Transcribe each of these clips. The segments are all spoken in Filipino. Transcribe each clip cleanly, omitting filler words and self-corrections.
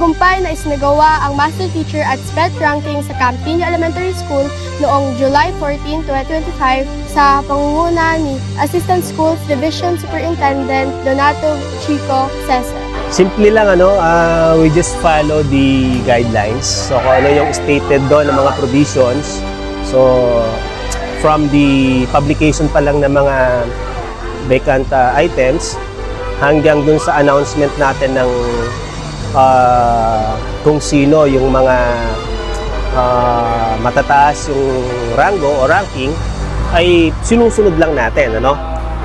Matagumpay na isinagawa ang Master Teacher at SPET ranking sa Camp Pino Elementary School noong July 14, 2025 sa pangunguna ni Assistant Schools Division Superintendent Donato Chico Cesar. Simple lang, we just follow the guidelines. So kung ano yung stated doon ng mga provisions. So from the publication pa lang ng mga vacant items hanggang dun sa announcement natin ng kung sino yung mga matataas yung rango o ranking ay sinusunod lang natin,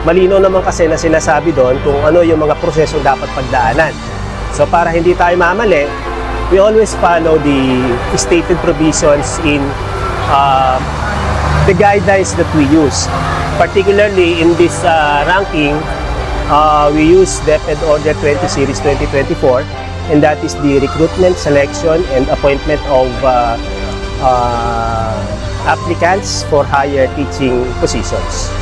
Malino naman kasi na sinasabi doon kung ano yung mga proseso dapat pagdaanan. So para hindi tayo mamali, we always follow the stated provisions in the guidelines that we use. Particularly in this ranking, we use DepEd Order 20 Series 2024, and that is the recruitment, selection, and appointment of applicants for higher teaching positions.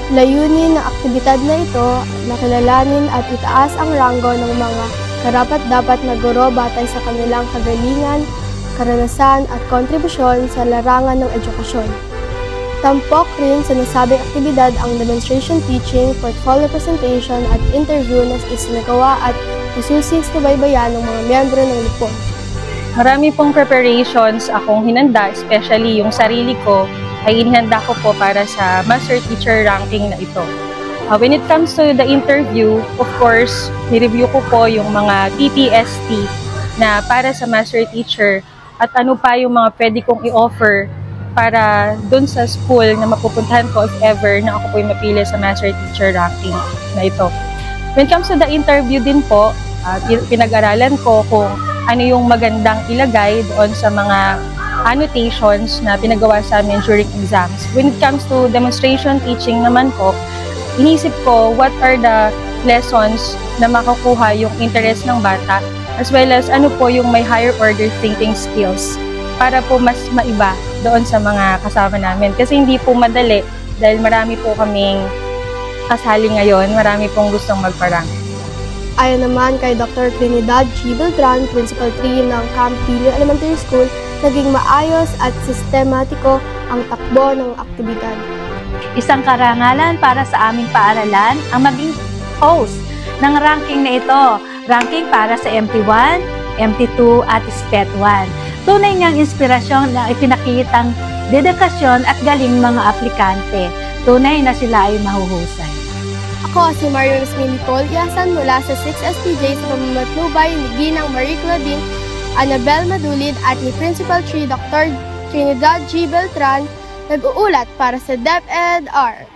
Layunin ng aktibidad na ito na kilalanin at itaas ang ranggo ng mga karapat-dapat na guro batay sa kanilang kagalingan, karanasan at kontribusyon sa larangan ng edukasyon. Tampok rin sa nasabing aktibidad ang demonstration teaching, portfolio presentation at interview na isinagawa at isusis na baybayan ng mga miyembro ng lupon. Marami pong preparations akong hinanda, especially yung sarili ko ay inihanda ko po para sa Master Teacher ranking na ito. When it comes to the interview, of course, nireview ko po yung mga PPST na para sa Master Teacher at ano pa yung mga pwede kong i-offer para dun sa school na mapupuntahan ko if ever na ako po yung mapili sa Master Teacher ranking na ito. When it comes to the interview din po, pinag-aralan ko kung ano yung magandang ilagay doon sa mga annotations na pinagawa sa amin during exams. When it comes to demonstration teaching naman po, inisip ko what are the lessons na makukuha yung interest ng bata as well as ano po yung may higher order thinking skills para po mas maiba doon sa mga kasama namin. Kasi hindi po madali dahil marami po kaming kasali ngayon, marami pong gustong magparang. Ayon naman kay Dr. Trinidad G. Beltran, Principal 3 ng Camp Pino Elementary School, naging maayos at sistematiko ang takbo ng aktibidad. Isang karangalan para sa aming paaralan ang maging host ng ranking na ito. Ranking para sa MT1, MT2 at SPET1. Tunay niyang inspirasyon na ipinakitang dedikasyon at galing mga aplikante. Tunay na sila ay mahuhusay. Ako si Mario Nicole Iasan mula sa 6SPJ sa pamamatnubay ni Ginang Marie Claudine, Annabel Madulid at ni Principal 3 Dr. Trinidad G. Beltran, nag-uulat para sa DepEd R.